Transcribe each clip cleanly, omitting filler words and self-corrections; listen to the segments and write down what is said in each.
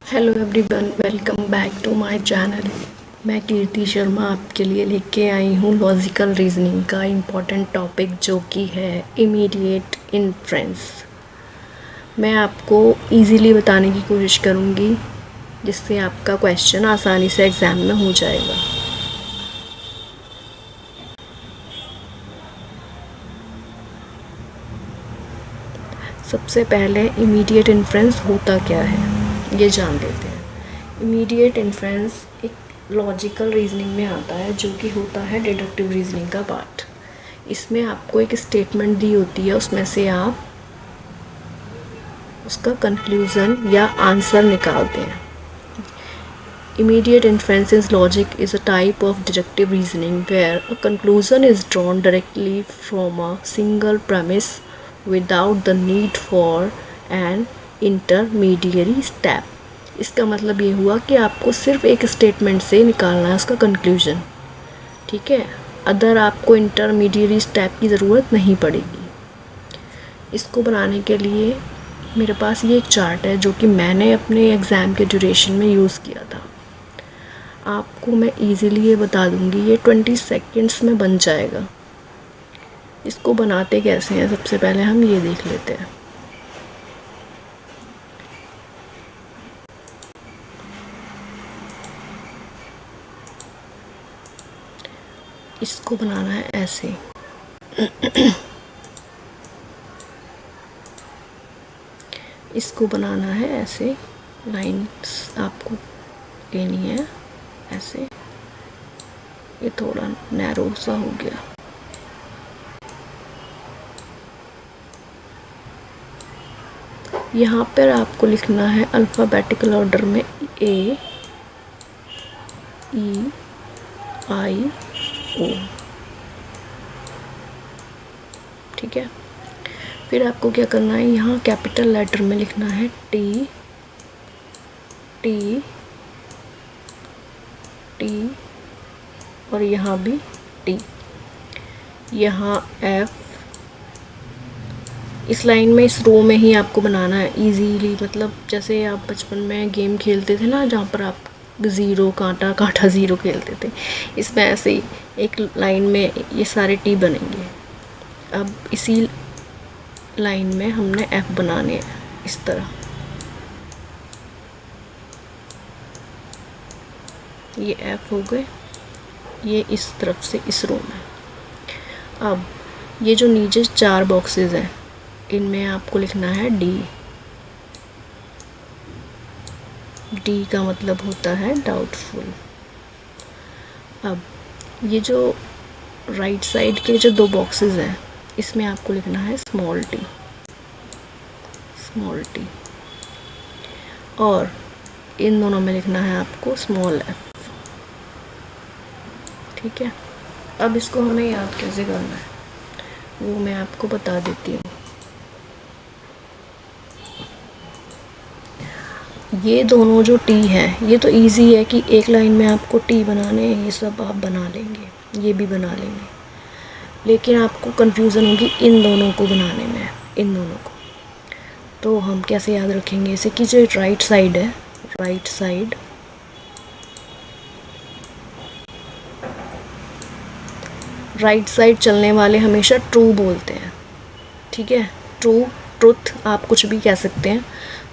Hello everyone, welcome back to my channel. मैं कीर्ति शर्मा आपके लिए लेके आई हूँ लॉजिकल रीजनिंग का इम्पोर्टेंट टॉपिक जो कि है इमीडिएट इन्फ्रेंस। मैं आपको इजीली बताने की कोशिश करूँगी जिससे आपका क्वेश्चन आसानी से एग्ज़ाम में हो जाएगा। सबसे पहले इमीडिएट इन्फ्रेंस होता क्या है ये जान लेते हैं। इमीडिएट इन्फ्रेंस एक लॉजिकल रीजनिंग में आता है जो कि होता है डिडक्टिव रीजनिंग का पार्ट। इसमें आपको एक स्टेटमेंट दी होती है, उसमें से आप उसका कंक्लूज़न या आंसर निकालते हैं। Immediate inference logic is a type of deductive reasoning where a conclusion is drawn directly from a single premise without the need for an intermediary step। इसका मतलब ये हुआ कि आपको सिर्फ एक स्टेटमेंट से निकालना है उसका कंक्लूजन, ठीक है। अदर आपको इंटरमीडिएरी स्टेप की ज़रूरत नहीं पड़ेगी। इसको बनाने के लिए मेरे पास ये एक चार्ट है जो कि मैंने अपने एग्ज़ाम के ड्यूरेशन में यूज़ किया था। आपको मैं इजीली ये बता दूंगी, ये 20 सेकेंड्स में बन जाएगा। इसको बनाते कैसे हैं सबसे पहले हम ये देख लेते हैं। इसको बनाना है ऐसे इसको बनाना है ऐसे, लाइंस आपको लेनी है ऐसे। ये थोड़ा नैरो सा हो गया। यहाँ पर आपको लिखना है अल्फ़ाबेटिकल ऑर्डर में A E I O, ठीक है। फिर आपको क्या करना है, यहाँ कैपिटल लेटर में लिखना है T T T और यहाँ भी T, यहाँ F। इस लाइन में, इस रो में ही आपको बनाना है इजीली। मतलब जैसे आप बचपन में गेम खेलते थे ना, जहाँ पर आप ज़ीरो कांटा कांटा ज़ीरो खेलते थे, इसमें ऐसे ही एक लाइन में ये सारे टी बनेंगे। अब इसी लाइन में हमने F बनाने हैं इस तरह। ये F हो गए, ये इस तरफ से इस रो में। अब ये जो नीचे 4 बॉक्सेस हैं इनमें आपको लिखना है D। D का मतलब होता है डाउटफुल। अब ये जो राइट साइड के जो 2 बॉक्सेस हैं इसमें आपको लिखना है स्मॉल t, और इन दोनों में लिखना है आपको स्मॉल f, ठीक है। अब इसको हमें याद कैसे करना है वो मैं आपको बता देती हूँ। ये दोनों जो टी है ये तो इजी है कि एक लाइन में आपको टी बनाने हैं, ये सब आप बना लेंगे, ये भी बना लेंगे। लेकिन आपको कंफ्यूजन होगी इन दोनों को बनाने में, इन दोनों को। तो हम कैसे याद रखेंगे इसे कि जो राइट साइड है, राइट साइड चलने वाले हमेशा ट्रू बोलते हैं, ठीक है। ट्रू, ट्रुथ, आप कुछ भी कह सकते हैं।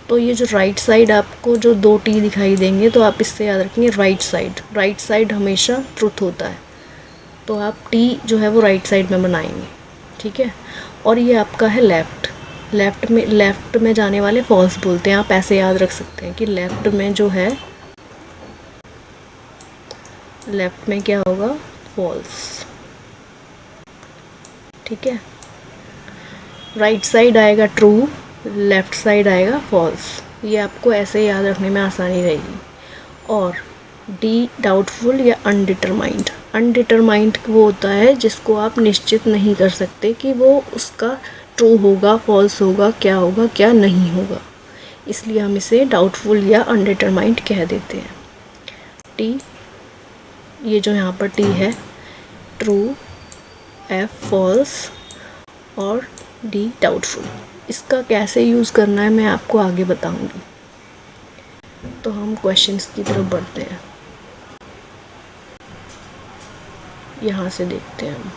तो ये जो राइट साइड आपको जो 2 टी दिखाई देंगे तो आप इससे याद रखेंगे राइट साइड हमेशा ट्रुथ होता है। तो आप टी जो है वो राइट साइड में बनाएंगे, ठीक है। और ये आपका है लेफ़्ट में जाने वाले फॉल्स बोलते हैं। आप ऐसे याद रख सकते हैं कि लेफ़्ट में जो है, लेफ़्ट में क्या होगा, फॉल्स, ठीक है। राइट साइड आएगा ट्रू, लेफ़्ट साइड आएगा फॉल्स। ये आपको ऐसे याद रखने में आसानी रहेगी। और डी डाउटफुल या अनडिटरमाइंड। अनडिटरमाइंड वो होता है जिसको आप निश्चित नहीं कर सकते कि वो उसका ट्रू होगा, फॉल्स होगा, क्या नहीं होगा, इसलिए हम इसे डाउटफुल या अनडिटरमाइंड कह देते हैं। टी, ये जो यहाँ पर टी है, ट्रू, एफ फॉल्स और डी डाउटफुल। इसका कैसे यूज़ करना है मैं आपको आगे बताऊंगी। तो हम क्वेश्चंस की तरफ बढ़ते हैं। यहाँ से देखते हैं हम।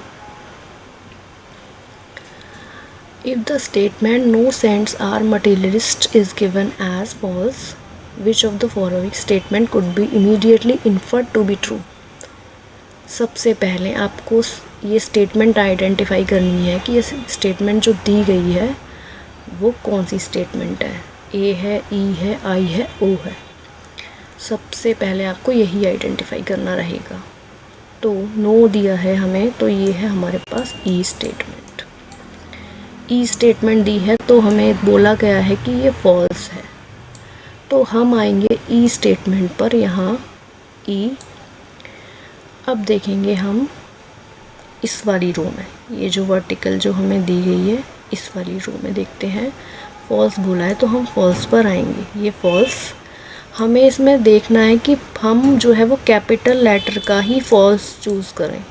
If the statement no saints are materialists is given as false, which of the following statement could be immediately inferred to be true? सबसे पहले आपको ये स्टेटमेंट आइडेंटिफाई करनी है कि ये स्टेटमेंट जो दी गई है वो कौन सी स्टेटमेंट है, ए है, ई है, आई है, ओ है। सबसे पहले आपको यही आइडेंटिफाई करना रहेगा। तो नो दिया है हमें, तो ये है हमारे पास ई स्टेटमेंट। ई स्टेटमेंट दी है तो हमें बोला गया है कि ये फॉल्स है, तो हम आएंगे ई स्टेटमेंट पर। यहाँ ई, अब देखेंगे हम इस वाली रो में, ये जो वर्टिकल जो हमें दी गई है इस वाली रो में देखते हैं फॉल्स बोला है, तो हम फॉल्स पर आएंगे। ये फॉल्स, हमें इसमें देखना है कि हम जो है वो कैपिटल लेटर का ही फॉल्स चूज़ करें।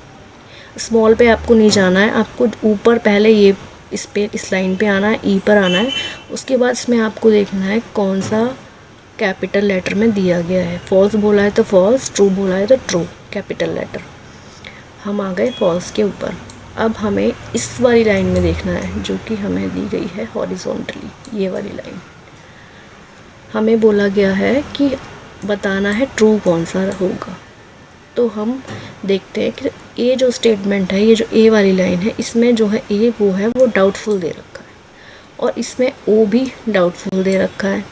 स्मॉल पे आपको नहीं जाना है, आपको ऊपर पहले ये इस लाइन पे आना है, ई पर आना है। उसके बाद इसमें आपको देखना है कौन सा कैपिटल लेटर में दिया गया है। फॉल्स बोला है तो फॉल्स, ट्रू बोला है तो ट्रू, कैपिटल लेटर। हम आ गए फॉल्स के ऊपर। अब हमें इस वाली लाइन में देखना है जो कि हमें दी गई है हॉरिजॉन्टली, ये वाली लाइन। हमें बोला गया है कि बताना है ट्रू कौन सा होगा। तो हम देखते हैं कि ये जो स्टेटमेंट है, ये जो ए वाली लाइन है, इसमें जो है ए वो है वो डाउटफुल दे रखा है, और इसमें ओ भी डाउटफुल दे रखा है।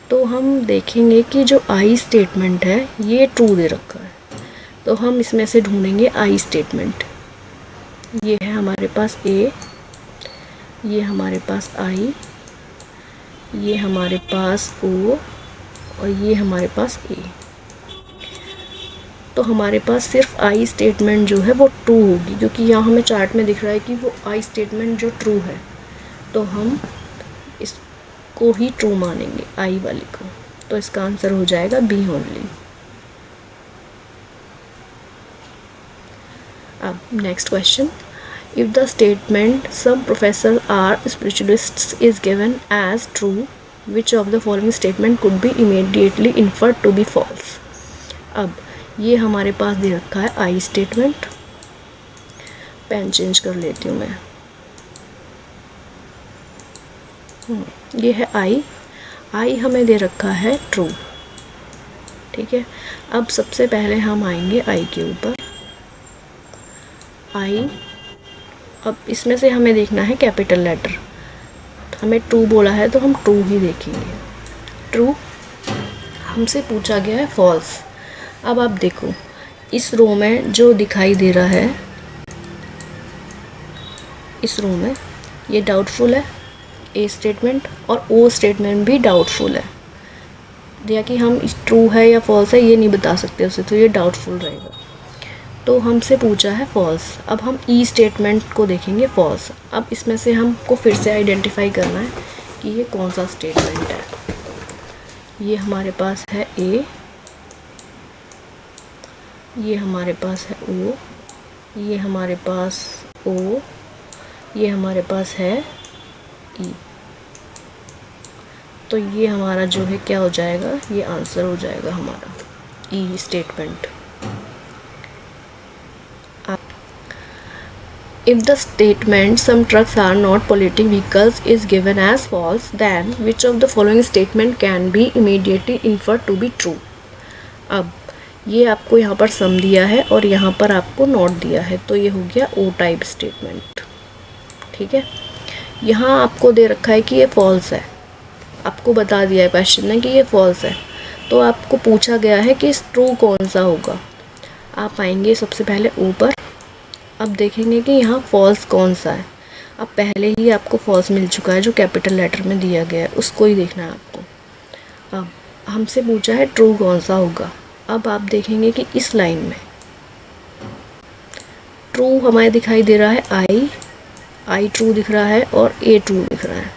तो हम देखेंगे कि जो आई स्टेटमेंट है ये ट्रू दे रखा है, तो हम इसमें से ढूंढेंगे आई स्टेटमेंट। ये है हमारे पास ए, ये हमारे पास आई, ये हमारे पास ओ, और ये हमारे पास ए। तो हमारे पास सिर्फ आई स्टेटमेंट जो है वो ट्रू होगी, क्योंकि यहाँ हमें चार्ट में दिख रहा है कि वो आई स्टेटमेंट जो ट्रू है, तो हम इसको ही ट्रू मानेंगे, आई वाली को। तो इसका आंसर हो जाएगा बी ओनली। अब next question, if the statement some professor are spiritualists is given as true, which of the following statement could be immediately inferred to be false. अब ये हमारे पास दे रखा है आई स्टेटमेंट। पेन चेंज कर लेती हूँ मैं। ये है आई हमें दे रखा है ट्रू। ठीक है, अब सबसे पहले हम आएंगे आई के ऊपर। आई, अब इसमें से हमें देखना है कैपिटल लेटर। हमें ट्रू बोला है तो हम ट्रू ही देखेंगे। ट्रू, हमसे पूछा गया है फॉल्स। अब आप देखो इस रो में जो दिखाई दे रहा है, इस रो में ये डाउटफुल है, ए स्टेटमेंट, और ओ स्टेटमेंट भी डाउटफुल है। या कि हम ट्रू है या फॉल्स है ये नहीं बता सकते उसे, तो ये डाउटफुल रहेगा। तो हमसे पूछा है फॉल्स। अब हम ई स्टेटमेंट को देखेंगे फॉल्स। अब इसमें से हमको फिर से आइडेंटिफाई करना है कि ये कौन सा स्टेटमेंट है। ये हमारे पास है ए, ये हमारे पास है ओ, ये हमारे पास ओ, ये हमारे पास है ई। तो ये हमारा जो है क्या हो जाएगा, ये आंसर हो जाएगा हमारा e statement. If the statement some trucks are not polluting vehicles is given as false, then which of the following statement can be immediately inferred to be true? अब ये आपको यहाँ पर सम दिया है और यहाँ पर आपको नॉट दिया है, तो ये हो गया ओ टाइप स्टेटमेंट। ठीक है, यहाँ आपको दे रखा है कि ये फॉल्स है, आपको बता दिया है क्वेश्चन ने कि ये फॉल्स है, तो आपको पूछा गया है कि ट्रू कौन सा होगा। आप आएंगे सबसे पहले ऊपर। अब देखेंगे कि यहाँ फॉल्स कौन सा है। अब पहले ही आपको फॉल्स मिल चुका है जो कैपिटल लेटर में दिया गया है, उसको ही देखना है आपको। अब हमसे पूछा है ट्रू कौन सा होगा। अब आप देखेंगे कि इस लाइन में ट्रू हमें दिखाई दे रहा है आई ट्रू दिख रहा है और ए ट्रू दिख रहा है।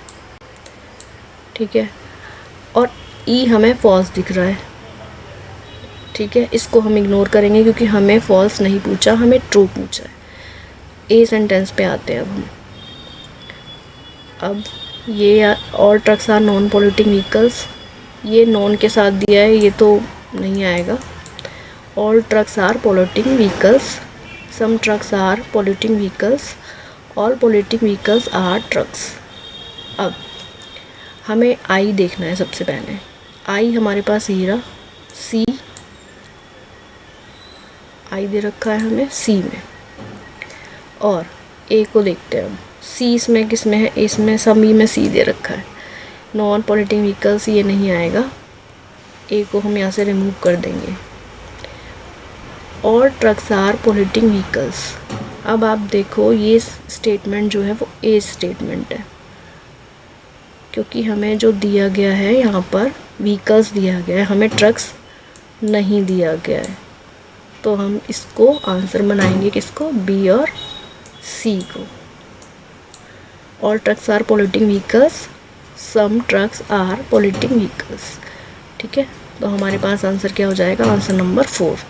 ठीक है, और ई हमें फॉल्स दिख रहा है। ठीक है, इसको हम इग्नोर करेंगे क्योंकि हमें फॉल्स नहीं पूछा, हमें ट्रू पूछा है। ए सेंटेंस पे आते हैं अब हम। अब ये all trucks are non polluting vehicles, ये नॉन के साथ दिया है, ये तो नहीं आएगा। All trucks are polluting vehicles, some trucks are polluting vehicles, all polluting vehicles are trucks. अब हमें आई देखना है सबसे पहले। आई हमारे पास ये रहा, सी आई दे रखा है हमें सी में, और ए को देखते हैं हम। सी इसमें किस में है, इसमें समी में सी दे रखा है। नॉन पोल्यूटिंग व्हीकल्स ये नहीं आएगा, ए को हम यहाँ से रिमूव कर देंगे। और ट्रक्स आर पोल्यूटिंग व्हीकल्स। अब आप देखो ये स्टेटमेंट जो है वो ए स्टेटमेंट है, क्योंकि हमें जो दिया गया है यहाँ पर व्हीकल्स दिया गया है, हमें ट्रक्स नहीं दिया गया है। तो हम इसको आंसर बनाएंगे किसको, बी और सी को। All trucks are polluting vehicles, some trucks are polluting vehicles. ठीक है, तो हमारे पास आंसर क्या हो जाएगा, आंसर नंबर 4।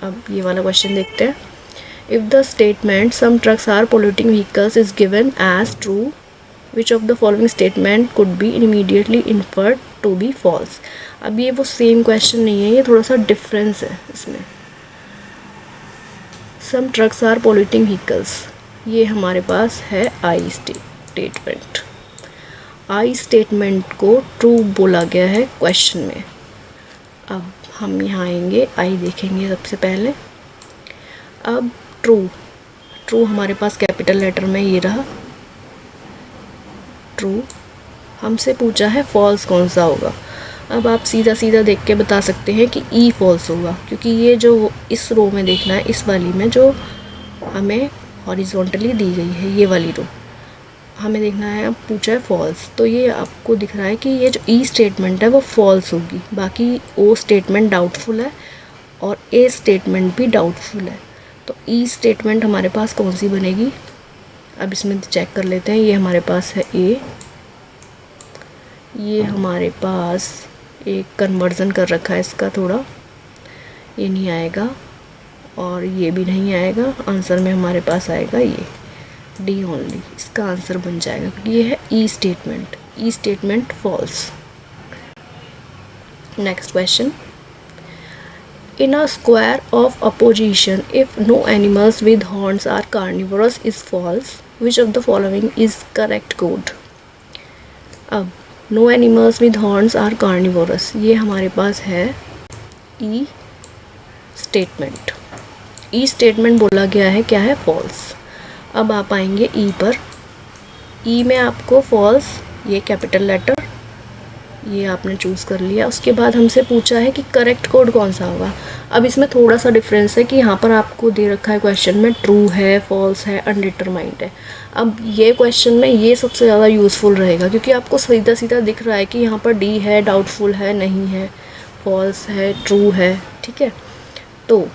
अब ये वाला क्वेश्चन देखते हैं। If the statement some trucks are polluting vehicles is given as true, which of the following statement could be immediately inferred to be false. अब ये वो सेम क्वेश्चन नहीं है, ये थोड़ा सा डिफरेंस है इसमें। सम ट्रक्स आर पोल्यूटिंग व्हीकल्स, ये हमारे पास है आई स्टेटमेंट। आई स्टेटमेंट को ट्रू बोला गया है क्वेश्चन में। अब हम यहाँ आएंगे, आई देखेंगे सबसे पहले। अब ट्रू हमारे पास कैपिटल लेटर में ये रहा ट्रू। हमसे पूछा है फॉल्स कौन सा होगा। अब आप सीधा सीधा देख के बता सकते हैं कि ई फॉल्स होगा, क्योंकि ये जो इस रो में देखना है, इस वाली में जो हमें हॉरिजॉन्टली दी गई है, ये वाली रो हमें देखना है। अब पूछा है फॉल्स, तो ये आपको दिख रहा है कि ये जो ई स्टेटमेंट है वो फॉल्स होगी। बाकी ओ स्टेटमेंट डाउटफुल है और ए स्टेटमेंट भी डाउटफुल है। तो ई स्टेटमेंट हमारे पास कौन सी बनेगी, अब इसमें चेक कर लेते हैं। ये हमारे पास है ए, ये हमारे पास एक कन्वर्जन कर रखा है इसका थोड़ा, ये नहीं आएगा और ये भी नहीं आएगा। आंसर में हमारे पास आएगा ये डी ओनली, इसका आंसर बन जाएगा, क्योंकि ये है E statement. E statement false. Next question. In a square of opposition, if no animals with horns are carnivorous is false, which of the following is correct code? अब no animals with horns are carnivorous, ये हमारे पास है E statement. E statement बोला गया है क्या है, false. अब आप आएंगे E पर। E में आपको फॉल्स, ये कैपिटल लेटर, ये आपने चूज़ कर लिया। उसके बाद हमसे पूछा है कि करेक्ट कोड कौन सा होगा। अब इसमें थोड़ा सा डिफरेंस है कि यहाँ पर आपको दे रखा है क्वेश्चन में ट्रू है, फॉल्स है, अनडिटरमाइंड है। अब ये क्वेश्चन में ये सबसे ज़्यादा यूज़फुल रहेगा, क्योंकि आपको सीधा सीधा दिख रहा है कि यहाँ पर डी है, डाउटफुल है, नहीं है, फॉल्स है, ट्रू है। ठीक है, तो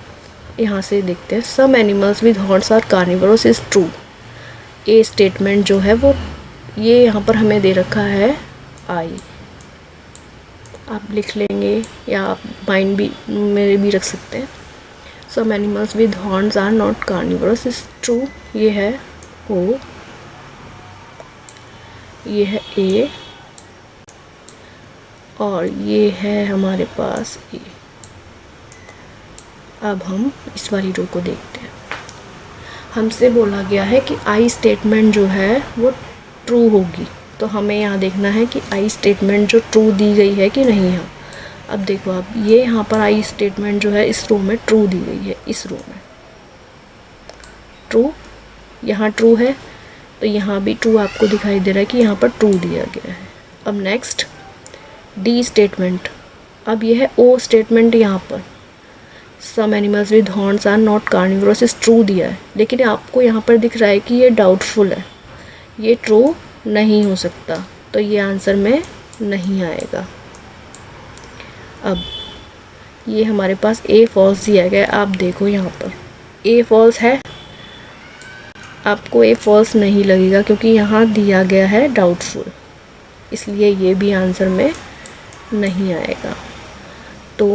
यहाँ से देखते हैं। Some animals with horns are carnivorous is true. A statement जो है वो ये यहाँ पर हमें दे रखा है आई, आप लिख लेंगे या आप माइंड भी मेरे भी रख सकते हैं। Some animals with horns are not carnivorous is true, ये है ओ, ये है ए और ये है हमारे पास ए। अब हम इस वाली रो को देखते हैं। हमसे बोला गया है कि आई स्टेटमेंट जो है वो ट्रू होगी, तो हमें यहाँ देखना है कि आई स्टेटमेंट जो ट्रू दी गई है कि नहीं है। अब देखो आप, ये यहाँ पर आई स्टेटमेंट जो है इस रो में ट्रू दी गई है, इस रो में ट्रू, यहाँ ट्रू है, तो यहाँ भी ट्रू आपको दिखाई दे रहा है कि यहाँ पर ट्रू दिया गया है। अब नेक्स्ट डी स्टेटमेंट। अब ये है ओ स्टेटमेंट, यहाँ पर some animals with horns are not carnivorous is true दिया है, लेकिन आपको यहाँ पर दिख रहा है कि ये डाउटफुल है, ये ट्रू नहीं हो सकता, तो ये आंसर में नहीं आएगा। अब ये हमारे पास ए फॉल्स दिया गया है। आप देखो यहाँ पर ए फॉल्स है, आपको ए फॉल्स नहीं लगेगा क्योंकि यहाँ दिया गया है डाउटफुल, इसलिए ये भी आंसर में नहीं आएगा। तो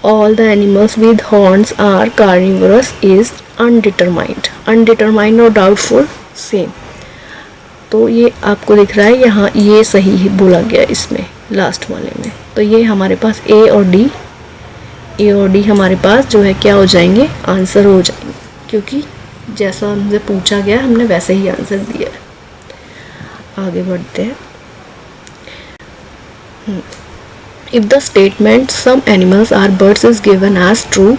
all the animals with horns are carnivorous is undetermined. Undetermined और doubtful same. तो ये आपको दिख रहा है यहाँ, ये सही है बोला गया इसमें लास्ट वाले में। तो ये हमारे पास ए और डी हमारे पास जो है क्या हो जाएंगे, आंसर हो जाएंगे, क्योंकि जैसा हमसे पूछा गया हमने वैसे ही आंसर दिया है। आगे बढ़ते हैं। If the statement some animals are birds is given as true,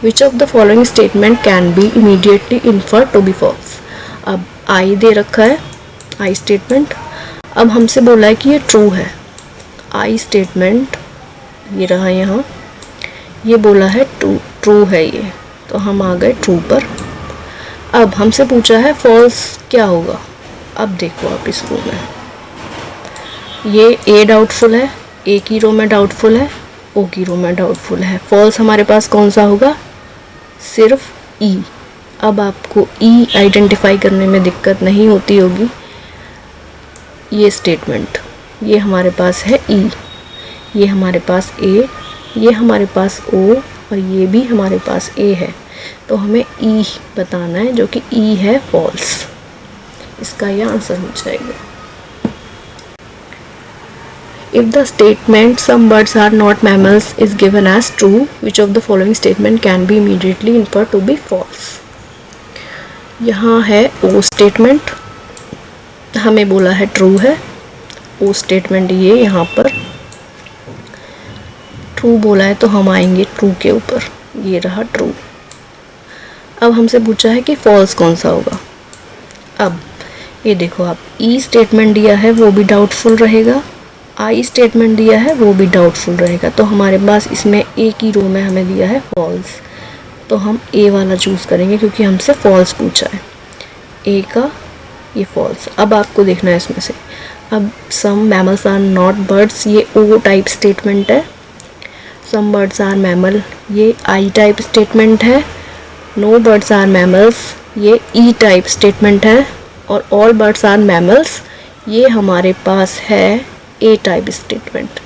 which of the following statement can be immediately inferred to be false? अब I दे रखा है, I स्टेटमेंट। अब हमसे बोला है कि ये ट्रू है। I स्टेटमेंट ये रहा यहाँ, ये बोला है ट्रू है ये, तो हम आ गए ट्रू पर। अब हमसे पूछा है फॉल्स क्या होगा। अब देखो आप इस रो में, ये ए डाउटफुल है, ए की रो में डाउटफुल है, ओ की रो में डाउटफुल है। फॉल्स हमारे पास कौन सा होगा, सिर्फ ई। अब आपको ई आइडेंटिफाई करने में दिक्कत नहीं होती होगी। ये स्टेटमेंट, ये हमारे पास है ई, ये हमारे पास ए, ये हमारे पास ओ और ये भी हमारे पास ए है, तो हमें ई बताना है, जो कि ई है फॉल्स। इसका ये आंसर हो जाएगा। If the statement some birds are not mammals is given as true, which of the following statement can be immediately inferred to be false? यहाँ है ओ स्टेटमेंट, हमें बोला है ट्रू है। ओ स्टेटमेंट ये यहाँ पर ट्रू बोला है, तो हम आएंगे ट्रू के ऊपर, ये रहा ट्रू। अब हमसे पूछा है कि फॉल्स कौन सा होगा। अब ये देखो आप, ई स्टेटमेंट दिया है वो भी डाउटफुल रहेगा, आई स्टेटमेंट दिया है वो भी डाउटफुल रहेगा, तो हमारे पास इसमें ए की रो में हमें दिया है फॉल्स, तो हम ए वाला चूज़ करेंगे क्योंकि हमसे फॉल्स पूछा है। ए का ये फॉल्स। अब आपको देखना है इसमें से, अब सम मैमल्स आर नॉट बर्ड्स, ये ओ टाइप स्टेटमेंट है। सम बर्ड्स आर मैमल, ये आई टाइप स्टेटमेंट है। नो बर्ड्स आर मैमल्स, ये ई टाइप स्टेटमेंट है। और ऑल बर्ड्स आर मैमल्स, ये हमारे पास है ए टाइप स्टेटमेंट।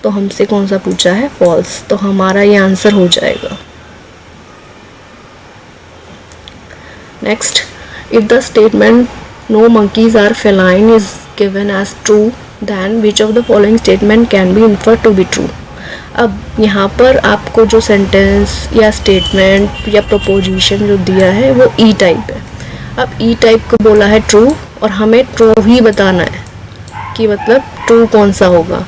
तो हमसे कौन सा पूछा है, फॉल्स, तो हमारा ये आंसर हो जाएगा। Next, if the statement no monkeys are feline is given as true, then which of the following statement can be inferred to be true? अब यहाँ पर आपको जो सेंटेंस या स्टेटमेंट या प्रोपोजिशन जो दिया है वो ई टाइप है। अब ई टाइप को बोला है ट्रू, और हमें ट्रू ही बताना है कि मतलब ट्रू कौन सा होगा।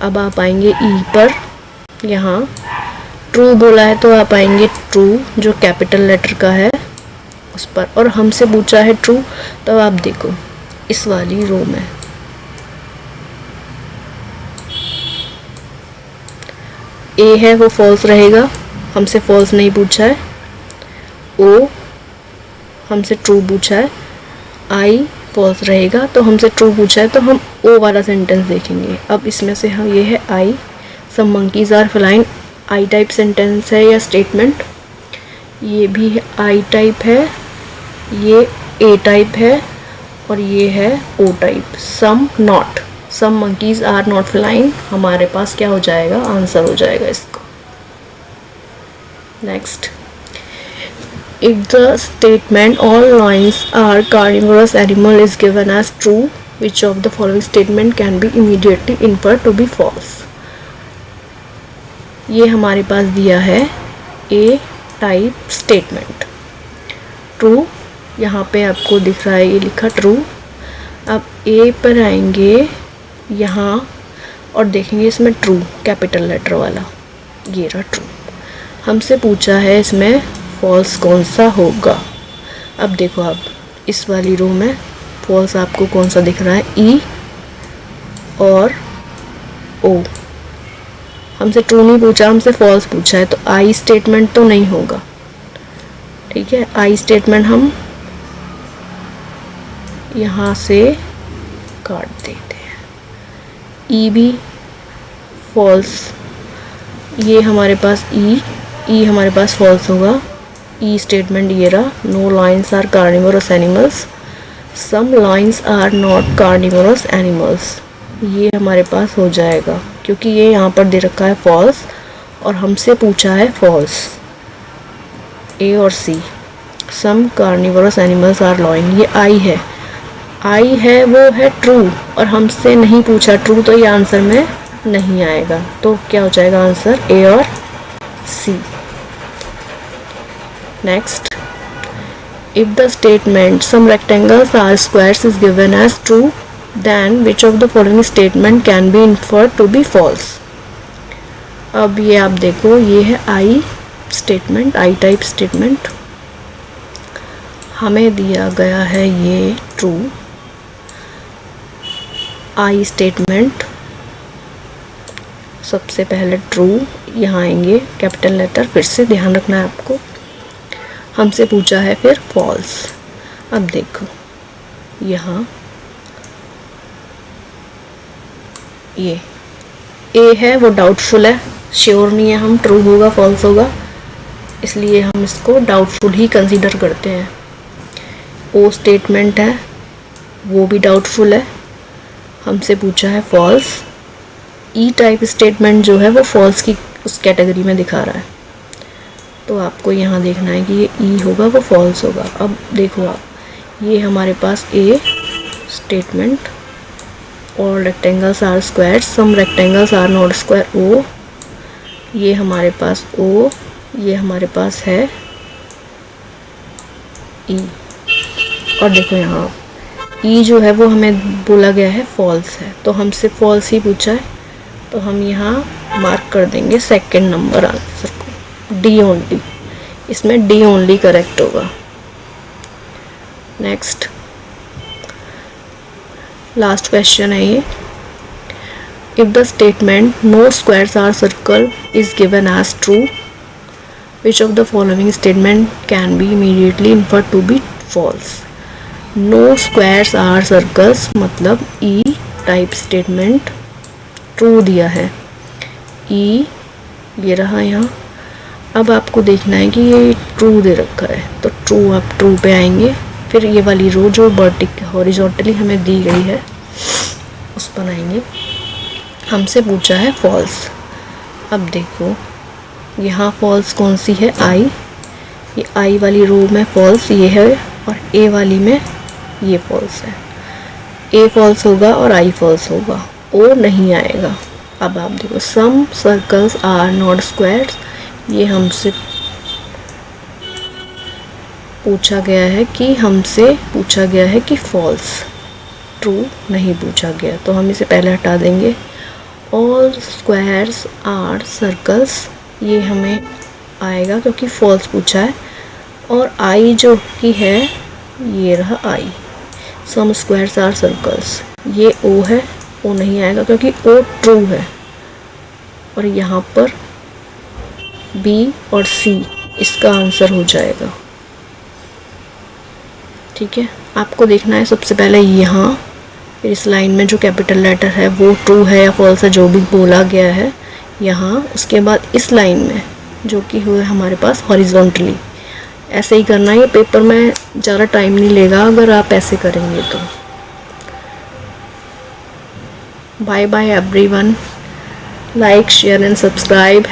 अब आप आएंगे ई पर, यहाँ ट्रू बोला है तो आप आएंगे ट्रू जो कैपिटल लेटर का है उस पर, और हमसे पूछा है ट्रू, तो आप देखो इस वाली रो में ए है वो फॉल्स रहेगा, हमसे फॉल्स नहीं पूछा है। ओ हमसे ट्रू पूछा है, आई फॉल्स रहेगा, तो हमसे ट्रू पूछा है, तो हम ओ वाला सेंटेंस देखेंगे। अब इसमें से हम, ये है I, some monkeys are feline, I type sentence है या स्टेटमेंट, ये भी आई टाइप है, ये ए टाइप है, और ये है O type. Some not, some monkeys are not feline, हमारे पास क्या हो जाएगा, आंसर हो जाएगा इसका। Next, if the statement all lions are carnivorous animal is given as true, which of the following statement can be immediately inferred to be false? ये हमारे पास दिया है ए टाइप स्टेटमेंट, ट्रू, यहाँ पे आपको दिख रहा है ये लिखा ट्रू। अब ए पर आएंगे यहाँ और देखेंगे इसमें ट्रू कैपिटल लेटर वाला, ये रहा ट्रू। हमसे पूछा है इसमें फॉल्स कौन सा होगा। अब देखो आप इस वाली रो में फॉल्स आपको कौन सा दिख रहा है, ई और ओ। हमसे ट्रू नहीं पूछा, हमसे फॉल्स पूछा है, तो आई स्टेटमेंट तो नहीं होगा, ठीक है। आई स्टेटमेंट हम यहाँ से काट देते हैं। ई भी फॉल्स, ये हमारे पास ई हमारे पास फॉल्स होगा। ई स्टेटमेंट ये रहा, no lions are carnivorous animals, some lions are not carnivorous animals, ये हमारे पास हो जाएगा क्योंकि ये यहाँ पर दे रखा है फॉल्स और हमसे पूछा है फॉल्स। ए और सी, सम कार्निवोरस एनिमल्स आर लॉइन, ये आई है, आई है वो है ट्रू और हमसे नहीं पूछा ट्रू, तो ये आंसर में नहीं आएगा। तो क्या हो जाएगा आंसर, ए और C. Next, if the statement some rectangles are squares is given as true, then which of the following statement can be inferred to be false? अब ये आप देखो, ये है आई स्टेटमेंट, आई टाइप स्टेटमेंट। हमें दिया गया है ये ट्रू आई स्टेटमेंट। सबसे पहले ट्रू यहाँ आएंगे कैपिटल लेटर, फिर से ध्यान रखना है आपको। हमसे पूछा है फिर फॉल्स। अब देखो यहाँ ये ए है वो डाउटफुल है, श्योर नहीं है हम ट्रू होगा फॉल्स होगा, इसलिए हम इसको डाउटफुल ही कंसीडर करते हैं। ओ स्टेटमेंट है वो भी डाउटफुल है, हमसे पूछा है फॉल्स। ई टाइप स्टेटमेंट जो है वो फॉल्स की उस कैटेगरी में दिखा रहा है, तो आपको यहाँ देखना है कि ये ई होगा वो फॉल्स होगा। अब देखो आप, ये हमारे पास ए स्टेटमेंट, और rectangles are square, some rectangles are not square, O, ये हमारे पास ओ, ये हमारे पास है ई। और देखो यहाँ ई जो है वो हमें बोला गया है फॉल्स है, तो हमसे फॉल्स ही पूछा है, तो हम यहाँ मार्क कर देंगे सेकंड नंबर आंसर को, डी ओनली। इसमें डी ओनली करेक्ट होगा। नेक्स्ट, लास्ट क्वेश्चन है ये, if the statement no squares are circle is given as true, which of the following statement can be immediately inferred to be false. No squares are circles मतलब E type statement true दिया है, ई ये रहा यहाँ। अब आपको देखना है कि ये ट्रू दे रखा है, तो ट्रू आप ट्रू पे आएंगे, फिर ये वाली रो जो हॉरिजॉन्टली हमें दी गई है उस पर आएंगे। हमसे पूछा है फॉल्स। अब देखो यहाँ फॉल्स कौन सी है, आई, ये आई वाली रो में फॉल्स ये है, और ए वाली में ये फॉल्स है। ए फॉल्स होगा और आई फॉल्स होगा, ओ नहीं आएगा। अब आप देखो, सम सर्कल्स आर नॉट स्क्वायर्स, ये हमसे पूछा गया है कि फॉल्स, ट्रू नहीं पूछा गया, तो हम इसे पहले हटा देंगे। ऑल स्क्वायर्स आर सर्कल्स, ये हमें आएगा क्योंकि फॉल्स पूछा है, और आई जो कि है ये रहा आई। सम स्क्वायर्स आर सर्कल्स, ये ओ है, ओ नहीं आएगा क्योंकि ओ ट्रू है, और यहाँ पर बी और सी इसका आंसर हो जाएगा। ठीक है, आपको देखना है सबसे पहले यहाँ, फिर इस लाइन में जो कैपिटल लेटर है वो ट्रू है या फॉल्स है जो भी बोला गया है यहाँ, उसके बाद इस लाइन में जो कि हुआ हमारे पास हॉरिजॉन्टली। ऐसे ही करना है, ये पेपर में ज़्यादा टाइम नहीं लेगा अगर आप ऐसे करेंगे तो। Bye bye everyone, like share and subscribe.